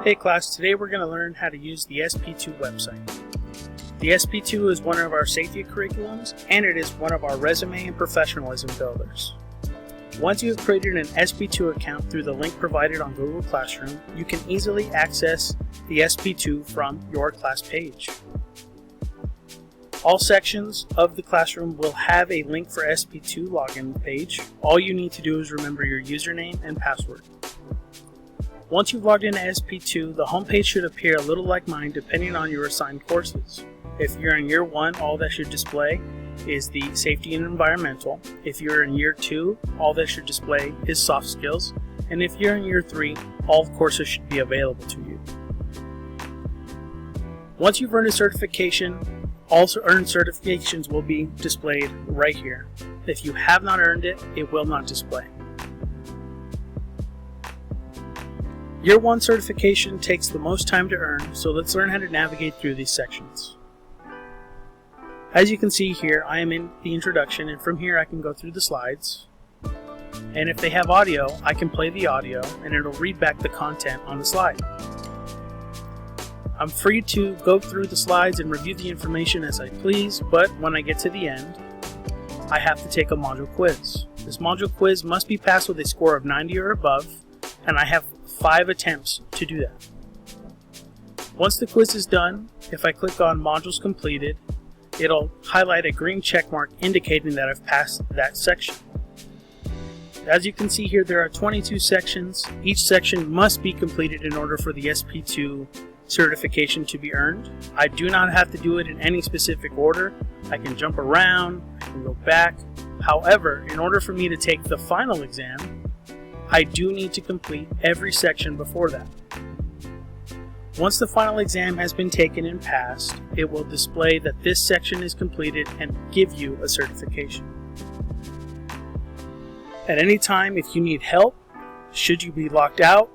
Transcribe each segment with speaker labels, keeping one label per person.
Speaker 1: Hey class, today we're going to learn how to use the SP2 website. The SP2 is one of our safety curriculums, and it is one of our resume and professionalism builders. Once you have created an SP2 account through the link provided on Google Classroom, you can easily access the SP2 from your class page. All sections of the classroom will have a link for SP2 login page. All you need to do is remember your username and password. Once you've logged into SP2, the homepage should appear a little like mine depending on your assigned courses. If you're in year 1, all that should display is the safety and environmental. If you're in year 2, all that should display is soft skills. And if you're in year 3, all courses should be available to you. Once you've earned a certification, all earned certifications will be displayed right here. If you have not earned it, it will not display. Year 1 certification takes the most time to earn, so let's learn how to navigate through these sections. As you can see here, I am in the introduction, and from here I can go through the slides. And if they have audio, I can play the audio and it'll read back the content on the slide. I'm free to go through the slides and review the information as I please, but when I get to the end, I have to take a module quiz. This module quiz must be passed with a score of 90 or above, and I have 5 attempts to do that. Once the quiz is done, if I click on modules completed, it'll highlight a green check mark indicating that I've passed that section. As you can see here, there are 22 sections. Each section must be completed in order for the SP2 certification to be earned. I do not have to do it in any specific order. I can jump around, I can go back. However, in order for me to take the final exam, I do need to complete every section before that. Once the final exam has been taken and passed, it will display that this section is completed and give you a certification. At any time, if you need help, should you be locked out,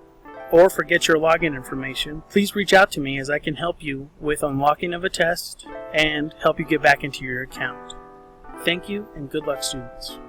Speaker 1: or forget your login information, please reach out to me as I can help you with unlocking of a test and help you get back into your account. Thank you and good luck, students.